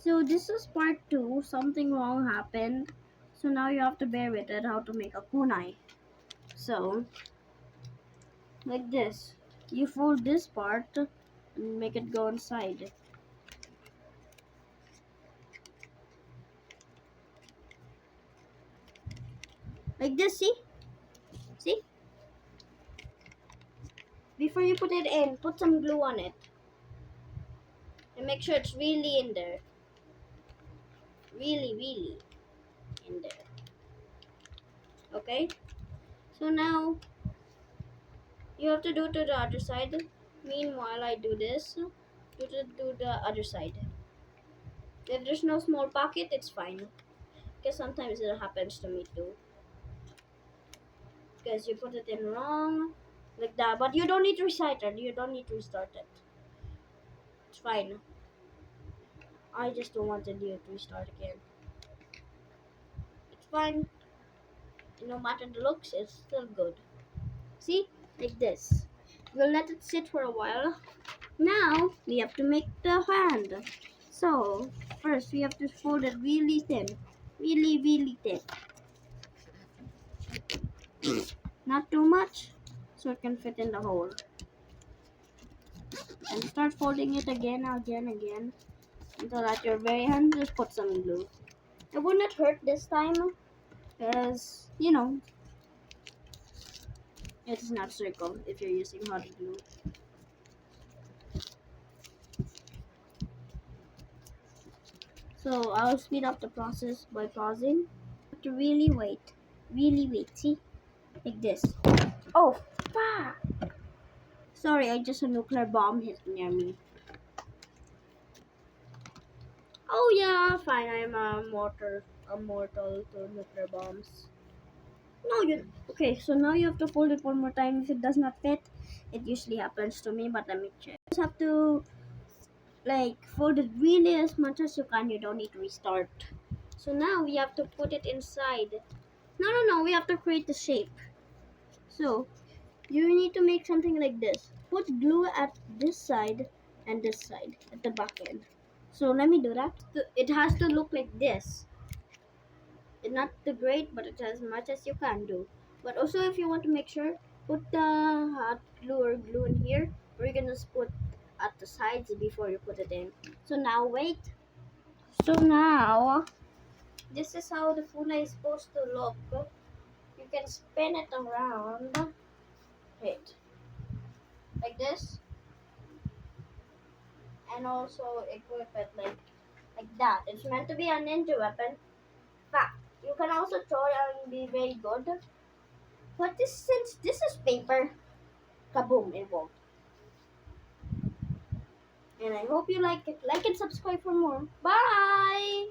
So this is part 2. Something wrong happened. So now you have to bear with it how to make a kunai. So like this. You fold this part and make it go inside. Like this, see? See? Before you put it in, put some glue on it. And make sure it's really in there. Really in there. Okay? So now you have to do to the other side. Meanwhile, I do this. Do the other side. If there's no small pocket, it's fine. Because sometimes it happens to me too. Because you put it in wrong. Like that. But you don't need to restart it. You don't need to restart it. It's fine. I just don't want you to restart again. It's fine. No matter the looks, it's still good. See? Like this. We'll let it sit for a while. Now, we have to make the hand. So, first we have to fold it really thin. Really thin. Not too much, so it can fit in the hole. And start folding it again, until at your very hand, just put some glue. It will not hurt this time, because, it's not circle if you're using hot glue. So I'll speed up the process by pausing. To really wait. See, like this. Oh, fuck! Sorry, I just a nuclear bomb hit near me. Oh yeah, fine. I'm immortal to nuclear bombs. No, you. Okay, so now you have to fold it one more time. If it does not fit, it usually happens to me. But let me check. You just have to fold it really as much as you can. You don't need to restart. So now we have to put it inside. No. We have to create the shape. So you need to make something like this. Put glue at this side and this side at the back end. So let me do that. It has to look like this. It's not the great, but it's as much as you can do. But also, if you want to make sure, put the hot glue or glue in here, or you can just put at the sides before you put it in. So now wait. So now this is how the funa is supposed to look. You can spin it around. Wait, like this, and also equip it like that. It's meant to be a ninja weapon. But you can also throw it and be very good. But since this is paper, kaboom, it won't. And I hope you like it. Like and subscribe for more. Bye!